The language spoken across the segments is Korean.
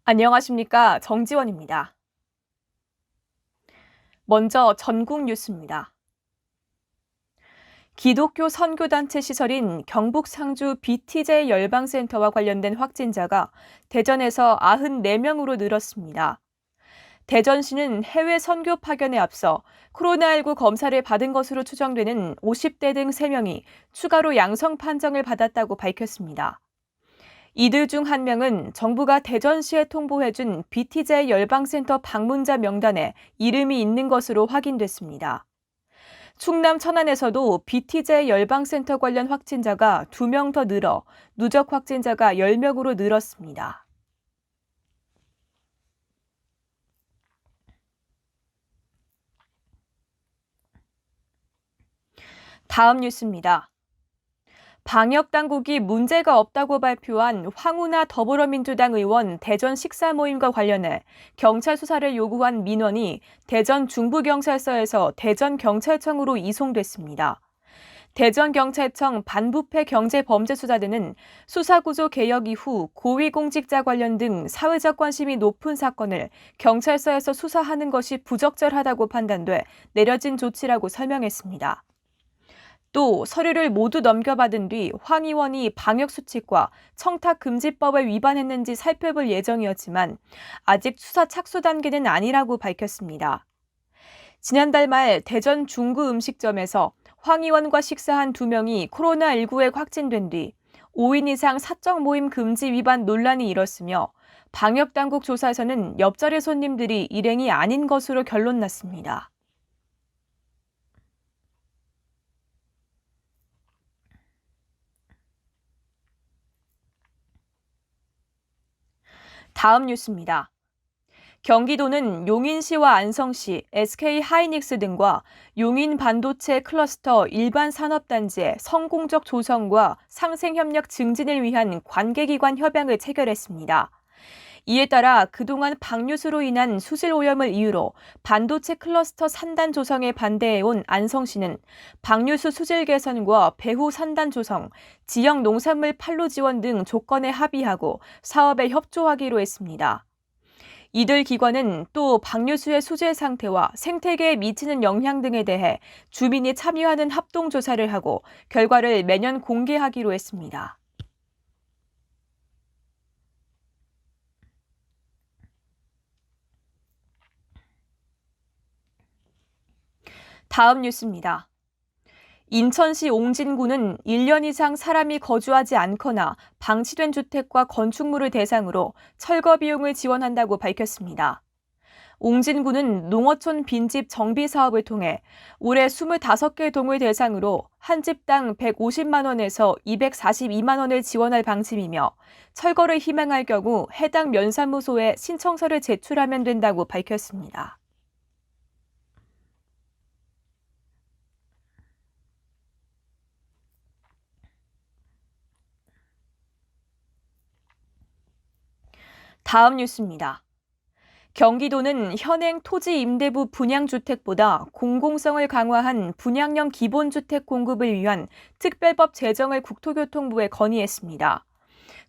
안녕하십니까. 정지원입니다. 먼저 전국 뉴스입니다. 기독교 선교단체 시설인 경북 상주 BTJ 열방센터와 관련된 확진자가 대전에서 94명으로 늘었습니다. 대전시는 해외 선교 파견에 앞서 코로나19 검사를 받은 것으로 추정되는 50대 등 3명이 추가로 양성 판정을 받았다고 밝혔습니다. 이들 중 한 명은 정부가 대전시에 통보해준 BTJ 열방센터 방문자 명단에 이름이 있는 것으로 확인됐습니다. 충남 천안에서도 BTJ 열방센터 관련 확진자가 2명 더 늘어 누적 확진자가 10명으로 늘었습니다. 다음 뉴스입니다. 방역당국이 문제가 없다고 발표한 황운하 더불어민주당 의원 대전 식사 모임과 관련해 경찰 수사를 요구한 민원이 대전 중부경찰서에서 대전경찰청으로 이송됐습니다. 대전경찰청 반부패 경제범죄수사대는 수사구조 개혁 이후 고위공직자 관련 등 사회적 관심이 높은 사건을 경찰서에서 수사하는 것이 부적절하다고 판단돼 내려진 조치라고 설명했습니다. 또 서류를 모두 넘겨받은 뒤 황 의원이 방역수칙과 청탁금지법을 위반했는지 살펴볼 예정이었지만 아직 수사 착수 단계는 아니라고 밝혔습니다. 지난달 말 대전 중구 음식점에서 황 의원과 식사한 2명이 코로나19에 확진된 뒤 5인 이상 사적 모임 금지 위반 논란이 일었으며 방역당국 조사에서는 옆자리 손님들이 일행이 아닌 것으로 결론났습니다. 다음 뉴스입니다. 경기도는 용인시와 안성시, SK 하이닉스 등과 용인 반도체 클러스터 일반 산업단지의 성공적 조성과 상생협력 증진을 위한 관계기관 협약을 체결했습니다. 이에 따라 그동안 방류수로 인한 수질 오염을 이유로 반도체 클러스터 산단 조성에 반대해온 안성시는 방류수 수질 개선과 배후 산단 조성, 지역 농산물 판로 지원 등 조건에 합의하고 사업에 협조하기로 했습니다. 이들 기관은 또 방류수의 수질 상태와 생태계에 미치는 영향 등에 대해 주민이 참여하는 합동조사를 하고 결과를 매년 공개하기로 했습니다. 다음 뉴스입니다. 인천시 옹진구는 1년 이상 사람이 거주하지 않거나 방치된 주택과 건축물을 대상으로 철거 비용을 지원한다고 밝혔습니다. 옹진구는 농어촌 빈집 정비 사업을 통해 올해 25개 동을 대상으로 한 집당 150만 원에서 242만 원을 지원할 방침이며 철거를 희망할 경우 해당 면사무소에 신청서를 제출하면 된다고 밝혔습니다. 다음 뉴스입니다. 경기도는 현행 토지 임대부 분양주택보다 공공성을 강화한 분양형 기본주택 공급을 위한 특별법 제정을 국토교통부에 건의했습니다.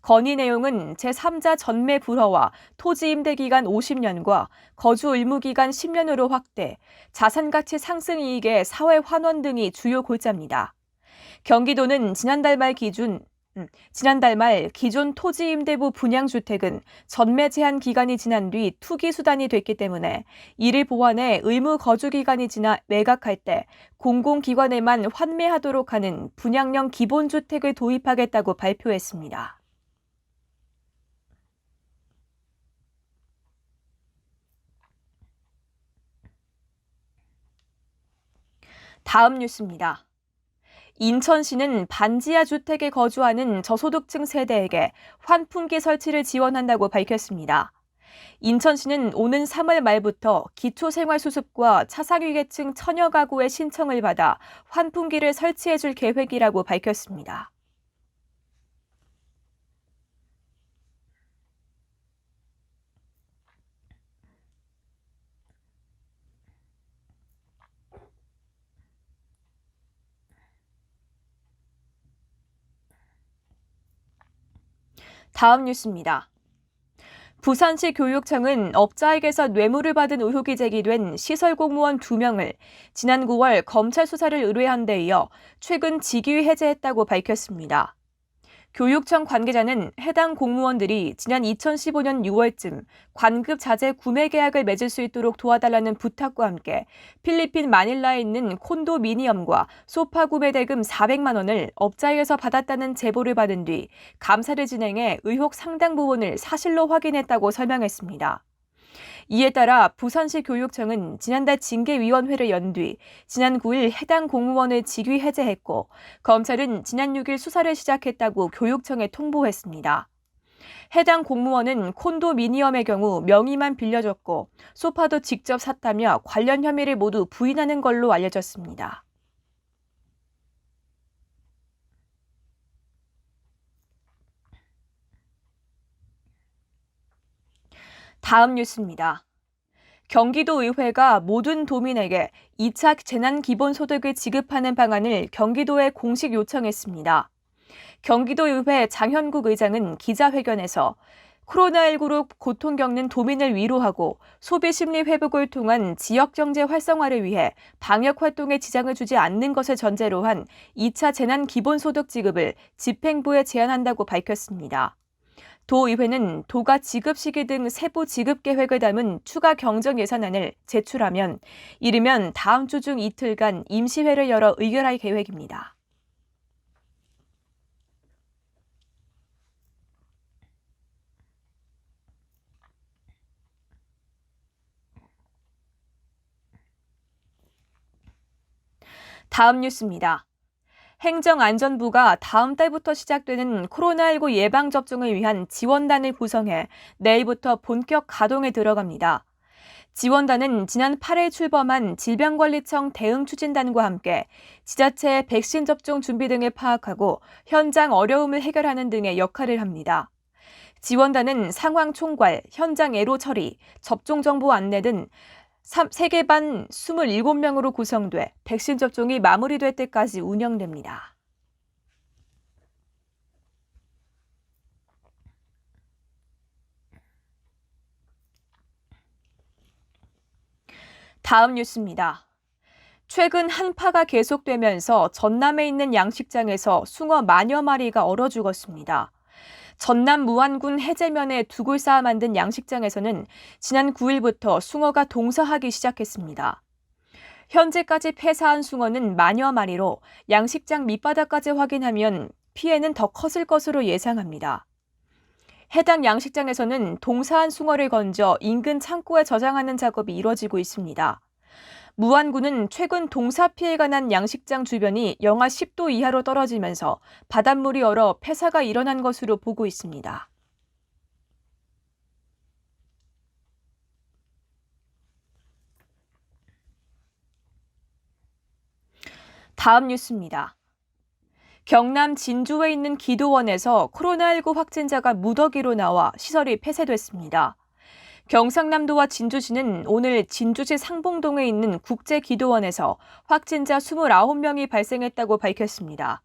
건의 내용은 제3자 전매 불허와 토지 임대 기간 50년과 거주 의무 기간 10년으로 확대, 자산가치 상승 이익의 사회 환원 등이 주요 골자입니다. 경기도는 지난달 말 기존 토지임대부 분양주택은 전매 제한 기간이 지난 뒤 투기 수단이 됐기 때문에 이를 보완해 의무 거주 기간이 지나 매각할 때 공공기관에만 환매하도록 하는 분양형 기본주택을 도입하겠다고 발표했습니다. 다음 뉴스입니다. 인천시는 반지하 주택에 거주하는 저소득층 세대에게 환풍기 설치를 지원한다고 밝혔습니다. 인천시는 오는 3월 말부터 기초생활수습과 차상위계층 처녀 가구의 신청을 받아 환풍기를 설치해줄 계획이라고 밝혔습니다. 다음 뉴스입니다. 부산시 교육청은 업자에게서 뇌물을 받은 의혹이 제기된 시설 공무원 2명을 지난 9월 검찰 수사를 의뢰한 데 이어 최근 직위 해제했다고 밝혔습니다. 교육청 관계자는 해당 공무원들이 지난 2015년 6월쯤 관급 자재 구매 계약을 맺을 수 있도록 도와달라는 부탁과 함께 필리핀 마닐라에 있는 콘도미니엄과 소파 구매 대금 400만 원을 업자에게서 받았다는 제보를 받은 뒤 감사를 진행해 의혹 상당 부분을 사실로 확인했다고 설명했습니다. 이에 따라 부산시 교육청은 지난달 징계위원회를 연 뒤 지난 9일 해당 공무원을 직위 해제했고 검찰은 지난 6일 수사를 시작했다고 교육청에 통보했습니다. 해당 공무원은 콘도미니엄의 경우 명의만 빌려줬고 소파도 직접 샀다며 관련 혐의를 모두 부인하는 걸로 알려졌습니다. 다음 뉴스입니다. 경기도의회가 모든 도민에게 2차 재난기본소득을 지급하는 방안을 경기도에 공식 요청했습니다. 경기도의회 장현국 의장은 기자회견에서 코로나19로 고통 겪는 도민을 위로하고 소비심리 회복을 통한 지역경제 활성화를 위해 방역활동에 지장을 주지 않는 것을 전제로 한 2차 재난기본소득 지급을 집행부에 제안한다고 밝혔습니다. 도의회는 도가 지급 시기 등 세부 지급 계획을 담은 추가 경정 예산안을 제출하면 이르면 다음 주 중 이틀간 임시회를 열어 의결할 계획입니다. 다음 뉴스입니다. 행정안전부가 다음 달부터 시작되는 코로나19 예방접종을 위한 지원단을 구성해 내일부터 본격 가동에 들어갑니다. 지원단은 지난 8일 출범한 질병관리청 대응추진단과 함께 지자체의 백신 접종 준비 등을 파악하고 현장 어려움을 해결하는 등의 역할을 합니다. 지원단은 상황 총괄, 현장 애로 처리, 접종 정보 안내 등 3개 반 27명으로 구성돼 백신 접종이 마무리될 때까지 운영됩니다. 다음 뉴스입니다. 최근 한파가 계속되면서 전남에 있는 양식장에서 숭어 만여 마리가 얼어 죽었습니다. 전남 무안군 해제면에 둑을 쌓아 만든 양식장에서는 지난 9일부터 숭어가 동사하기 시작했습니다. 현재까지 폐사한 숭어는 만여 마리로 양식장 밑바닥까지 확인하면 피해는 더 컸을 것으로 예상합니다. 해당 양식장에서는 동사한 숭어를 건져 인근 창고에 저장하는 작업이 이뤄지고 있습니다. 무안군은 최근 동사 피해가 난 양식장 주변이 영하 10도 이하로 떨어지면서 바닷물이 얼어 폐사가 일어난 것으로 보고 있습니다. 다음 뉴스입니다. 경남 진주에 있는 기도원에서 코로나19 확진자가 무더기로 나와 시설이 폐쇄됐습니다. 경상남도와 진주시는 오늘 진주시 상봉동에 있는 국제기도원에서 확진자 29명이 발생했다고 밝혔습니다.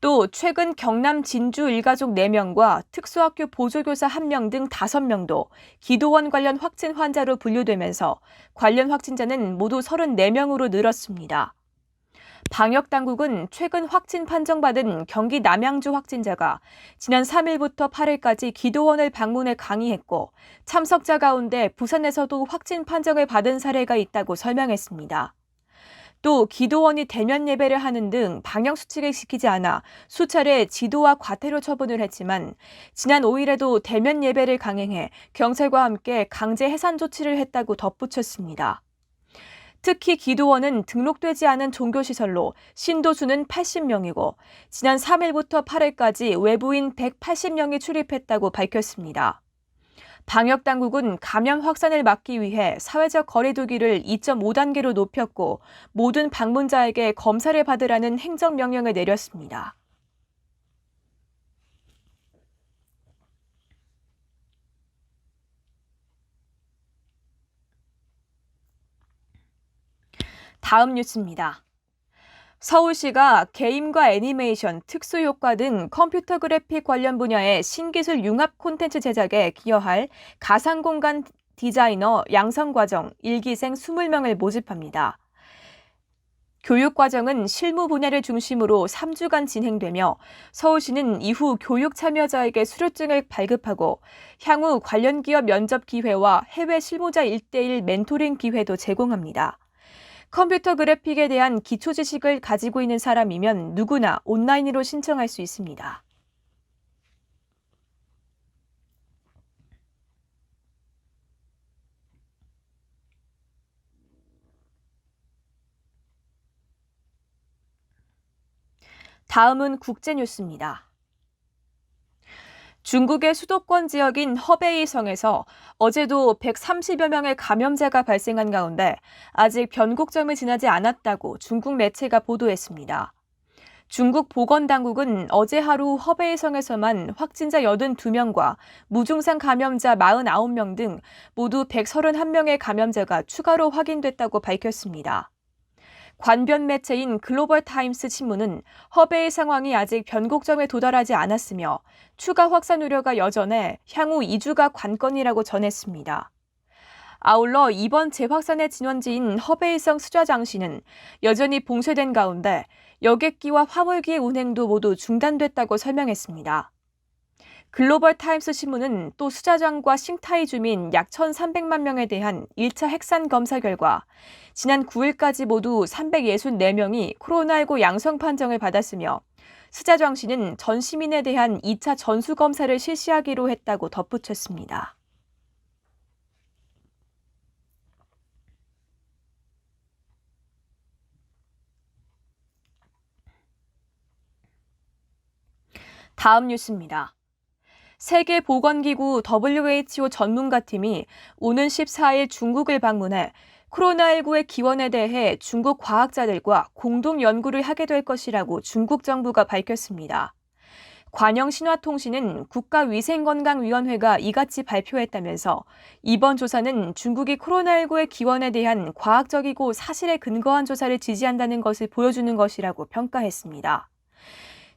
또 최근 경남 진주 일가족 4명과 특수학교 보조교사 1명 등 5명도 기도원 관련 확진 환자로 분류되면서 관련 확진자는 모두 34명으로 늘었습니다. 방역당국은 최근 확진 판정받은 경기 남양주 확진자가 지난 3일부터 8일까지 기도원을 방문해 강의했고 참석자 가운데 부산에서도 확진 판정을 받은 사례가 있다고 설명했습니다. 또 기도원이 대면 예배를 하는 등 방역수칙을 지키지 않아 수차례 지도와 과태료 처분을 했지만 지난 5일에도 대면 예배를 강행해 경찰과 함께 강제 해산 조치를 했다고 덧붙였습니다. 특히 기도원은 등록되지 않은 종교시설로 신도수는 80명이고 지난 3일부터 8일까지 외부인 180명이 출입했다고 밝혔습니다. 방역당국은 감염 확산을 막기 위해 사회적 거리 두기를 2.5단계로 높였고 모든 방문자에게 검사를 받으라는 행정명령을 내렸습니다. 다음 뉴스입니다. 서울시가 게임과 애니메이션, 특수효과 등 컴퓨터 그래픽 관련 분야의 신기술 융합 콘텐츠 제작에 기여할 가상공간 디자이너 양성과정 1기생 20명을 모집합니다. 교육과정은 실무 분야를 중심으로 3주간 진행되며 서울시는 이후 교육 참여자에게 수료증을 발급하고 향후 관련 기업 면접 기회와 해외 실무자 1대1 멘토링 기회도 제공합니다. 컴퓨터 그래픽에 대한 기초 지식을 가지고 있는 사람이면 누구나 온라인으로 신청할 수 있습니다. 다음은 국제뉴스입니다. 중국의 수도권 지역인 허베이성에서 어제도 130여 명의 감염자가 발생한 가운데 아직 변곡점을 지나지 않았다고 중국 매체가 보도했습니다. 중국 보건당국은 어제 하루 허베이성에서만 확진자 82명과 무증상 감염자 49명 등 모두 131명의 감염자가 추가로 확인됐다고 밝혔습니다. 관변 매체인 글로벌 타임스 신문은 허베이 상황이 아직 변곡점에 도달하지 않았으며 추가 확산 우려가 여전해 향후 2주가 관건이라고 전했습니다. 아울러 이번 재확산의 진원지인 허베이성 수자장시는 여전히 봉쇄된 가운데 여객기와 화물기의 운행도 모두 중단됐다고 설명했습니다. 글로벌 타임스 신문은 또 수자장과 싱타이 주민 약 1,300만 명에 대한 1차 핵산 검사 결과 지난 9일까지 모두 364명이 코로나19 양성 판정을 받았으며 수자장시는 전 시민에 대한 2차 전수 검사를 실시하기로 했다고 덧붙였습니다. 다음 뉴스입니다. 세계보건기구 WHO 전문가팀이 오는 14일 중국을 방문해 코로나19의 기원에 대해 중국 과학자들과 공동 연구를 하게 될 것이라고 중국 정부가 밝혔습니다. 관영신화통신은 국가위생건강위원회가 이같이 발표했다면서 이번 조사는 중국이 코로나19의 기원에 대한 과학적이고 사실에 근거한 조사를 지지한다는 것을 보여주는 것이라고 평가했습니다.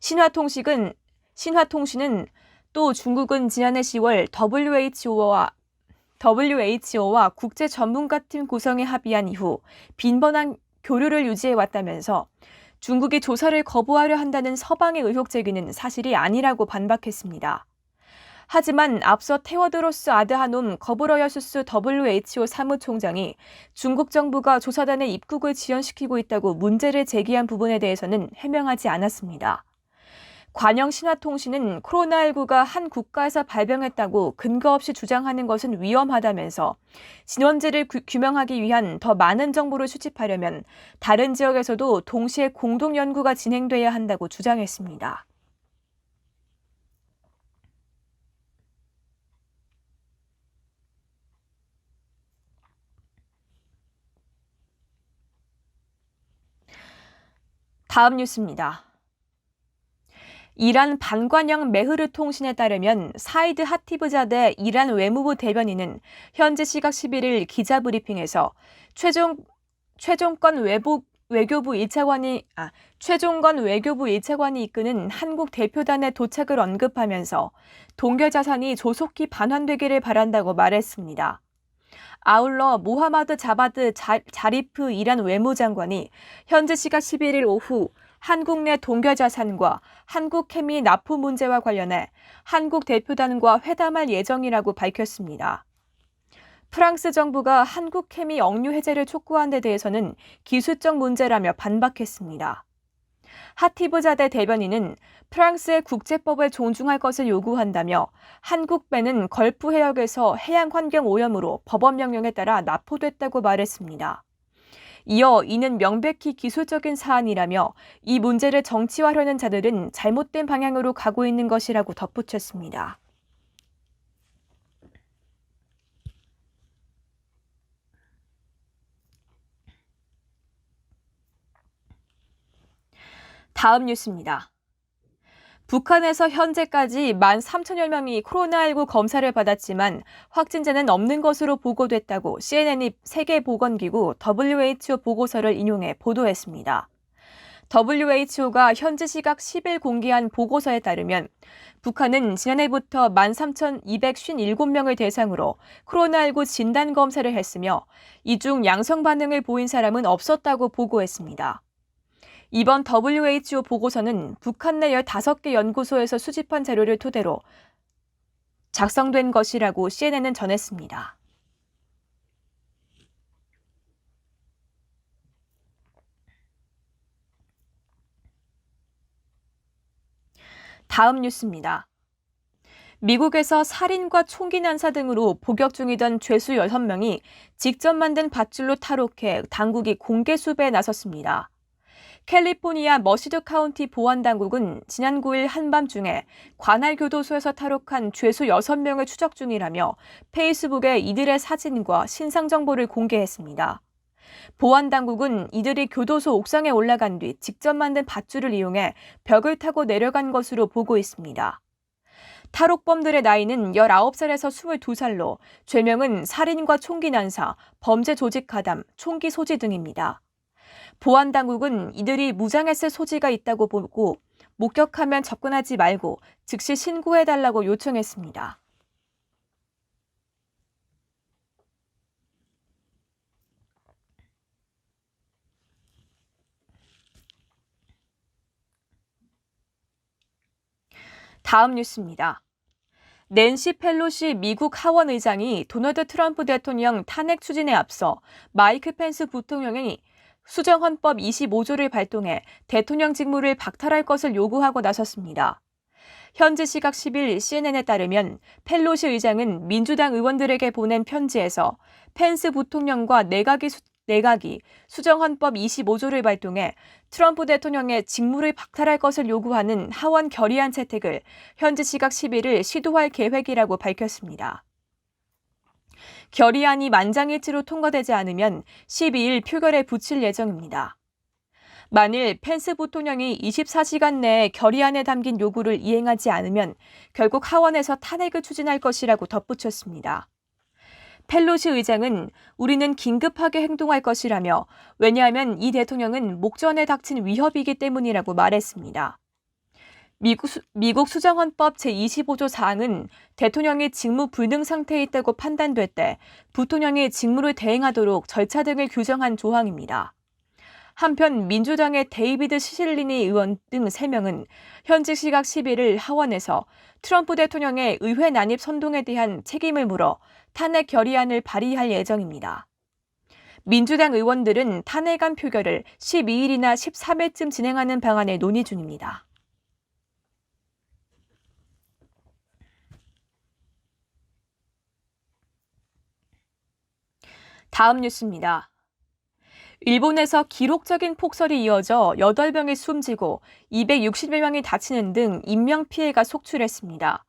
신화통신은 또 중국은 지난해 10월 WHO와 국제 전문가팀 구성에 합의한 이후 빈번한 교류를 유지해 왔다면서 중국이 조사를 거부하려 한다는 서방의 의혹 제기는 사실이 아니라고 반박했습니다. 하지만 앞서 테워드로스 아드하놈 거브러여수스 WHO 사무총장이 중국 정부가 조사단의 입국을 지연시키고 있다고 문제를 제기한 부분에 대해서는 해명하지 않았습니다. 관영신화통신은 코로나19가 한 국가에서 발병했다고 근거 없이 주장하는 것은 위험하다면서 진원지를 규명하기 위한 더 많은 정보를 수집하려면 다른 지역에서도 동시에 공동 연구가 진행돼야 한다고 주장했습니다. 다음 뉴스입니다. 이란 반관영 메흐르 통신에 따르면 사이드 하티브자데 이란 외무부 대변인은 현지 시각 11일 기자 브리핑에서 최종건 외교부 1차관이 이끄는 한국 대표단의 도착을 언급하면서 동결 자산이 조속히 반환되기를 바란다고 말했습니다. 아울러 모하마드 자바드 자리프 이란 외무장관이 현지 시각 11일 오후 한국 내 동결 자산과 한국 케미 납품 문제와 관련해 한국 대표단과 회담할 예정이라고 밝혔습니다. 프랑스 정부가 한국 케미 억류 해제를 촉구한 데 대해서는 기술적 문제라며 반박했습니다. 하티브자데 대변인은 프랑스의 국제법을 존중할 것을 요구한다며 한국 배는 걸프 해역에서 해양 환경 오염으로 법원 명령에 따라 납포됐다고 말했습니다. 이어 이는 명백히 기술적인 사안이라며 이 문제를 정치화하려는 자들은 잘못된 방향으로 가고 있는 것이라고 덧붙였습니다. 다음 뉴스입니다. 북한에서 현재까지 13,000여 명이 코로나19 검사를 받았지만 확진자는 없는 것으로 보고됐다고 CNN이 세계보건기구 WHO 보고서를 인용해 보도했습니다. WHO가 현지 시각 10일 공개한 보고서에 따르면 북한은 지난해부터 13,257명을 대상으로 코로나19 진단 검사를 했으며 이 중 양성 반응을 보인 사람은 없었다고 보고했습니다. 이번 WHO 보고서는 북한 내 15개 연구소에서 수집한 자료를 토대로 작성된 것이라고 CNN은 전했습니다. 다음 뉴스입니다. 미국에서 살인과 총기 난사 등으로 복역 중이던 죄수 6명이 직접 만든 밧줄로 탈옥해 당국이 공개 수배에 나섰습니다. 캘리포니아 머시드 카운티 보안당국은 지난 9일 한밤중에 관할 교도소에서 탈옥한 죄수 6명을 추적 중이라며 페이스북에 이들의 사진과 신상 정보를 공개했습니다. 보안당국은 이들이 교도소 옥상에 올라간 뒤 직접 만든 밧줄을 이용해 벽을 타고 내려간 것으로 보고 있습니다. 탈옥범들의 나이는 19살에서 22살로 죄명은 살인과 총기 난사, 범죄 조직 가담, 총기 소지 등입니다. 보안당국은 이들이 무장했을 소지가 있다고 보고 목격하면 접근하지 말고 즉시 신고해달라고 요청했습니다. 다음 뉴스입니다. 낸시 펠로시 미국 하원 의장이 도널드 트럼프 대통령 탄핵 추진에 앞서 마이크 펜스 부통령이 수정헌법 25조를 발동해 대통령 직무를 박탈할 것을 요구하고 나섰습니다. 현지 시각 10일 CNN에 따르면 펠로시 의장은 민주당 의원들에게 보낸 편지에서 펜스 부통령과 내각이 수정헌법 25조를 발동해 트럼프 대통령의 직무를 박탈할 것을 요구하는 하원 결의안 채택을 현지 시각 11일 시도할 계획이라고 밝혔습니다. 결의안이 만장일치로 통과되지 않으면 12일 표결에 붙일 예정입니다. 만일 펜스 부통령이 24시간 내에 결의안에 담긴 요구를 이행하지 않으면 결국 하원에서 탄핵을 추진할 것이라고 덧붙였습니다. 펠로시 의장은 우리는 긴급하게 행동할 것이라며 왜냐하면 이 대통령은 목전에 닥친 위협이기 때문이라고 말했습니다. 미국 수정헌법 제25조 사항은 대통령이 직무 불능 상태에 있다고 판단될 때 부통령이 직무를 대행하도록 절차 등을 규정한 조항입니다. 한편 민주당의 데이비드 시실리니 의원 등 3명은 현지 시각 11일 하원에서 트럼프 대통령의 의회 난입 선동에 대한 책임을 물어 탄핵 결의안을 발의할 예정입니다. 민주당 의원들은 탄핵안 표결을 12일이나 13일쯤 진행하는 방안을 논의 중입니다. 다음 뉴스입니다. 일본에서 기록적인 폭설이 이어져 8명이 숨지고 260여 명이 다치는 등 인명피해가 속출했습니다.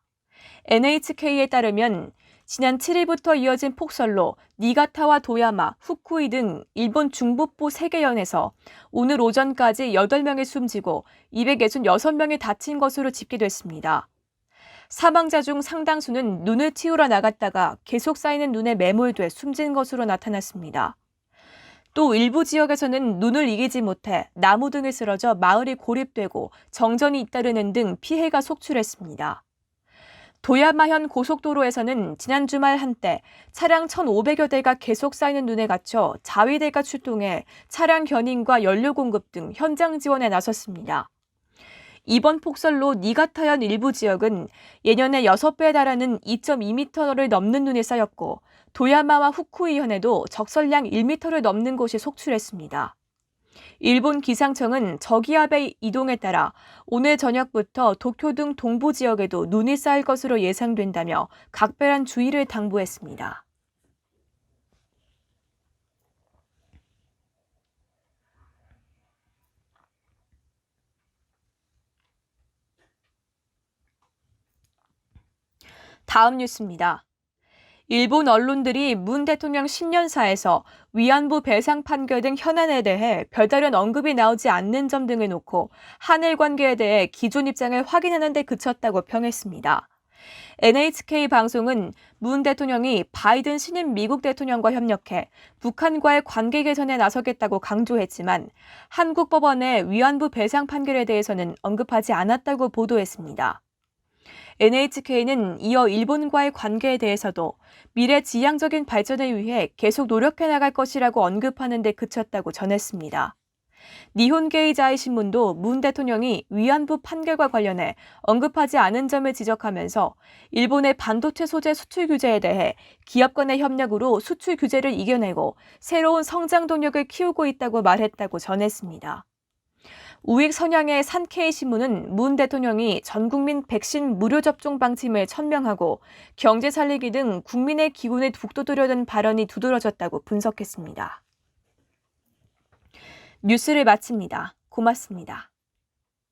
NHK에 따르면 지난 7일부터 이어진 폭설로 니가타와 도야마, 후쿠이 등 일본 중북부 3개 현에서 오늘 오전까지 8명이 숨지고 266명이 다친 것으로 집계됐습니다. 사망자 중 상당수는 눈을 치우러 나갔다가 계속 쌓이는 눈에 매몰돼 숨진 것으로 나타났습니다. 또 일부 지역에서는 눈을 이기지 못해 나무 등에 쓰러져 마을이 고립되고 정전이 잇따르는 등 피해가 속출했습니다. 도야마현 고속도로에서는 지난 주말 한때 차량 1,500여 대가 계속 쌓이는 눈에 갇혀 자위대가 출동해 차량 견인과 연료 공급 등 현장 지원에 나섰습니다. 이번 폭설로 니가타현 일부 지역은 예년의 6배에 달하는 2.2m를 넘는 눈이 쌓였고 도야마와 후쿠이현에도 적설량 1m를 넘는 곳이 속출했습니다. 일본 기상청은 저기압의 이동에 따라 오늘 저녁부터 도쿄 등 동부 지역에도 눈이 쌓일 것으로 예상된다며 각별한 주의를 당부했습니다. 다음 뉴스입니다. 일본 언론들이 문 대통령 10년사에서 위안부 배상 판결 등 현안에 대해 별다른 언급이 나오지 않는 점 등을 놓고 한일 관계에 대해 기존 입장을 확인하는 데 그쳤다고 평했습니다. NHK 방송은 문 대통령이 바이든 신임 미국 대통령과 협력해 북한과의 관계 개선에 나서겠다고 강조했지만 한국 법원의 위안부 배상 판결에 대해서는 언급하지 않았다고 보도했습니다. NHK는 이어 일본과의 관계에 대해서도 미래 지향적인 발전을 위해 계속 노력해 나갈 것이라고 언급하는 데 그쳤다고 전했습니다. 니혼게이자이 신문도 문 대통령이 위안부 판결과 관련해 언급하지 않은 점을 지적하면서 일본의 반도체 소재 수출 규제에 대해 기업 간의 협력으로 수출 규제를 이겨내고 새로운 성장 동력을 키우고 있다고 말했다고 전했습니다. 우익 성향의 산케이 신문은 문 대통령이 전 국민 백신 무료 접종 방침을 천명하고 경제 살리기 등 국민의 기운을 북돋우려는 발언이 두드러졌다고 분석했습니다. 뉴스를 마칩니다. 고맙습니다.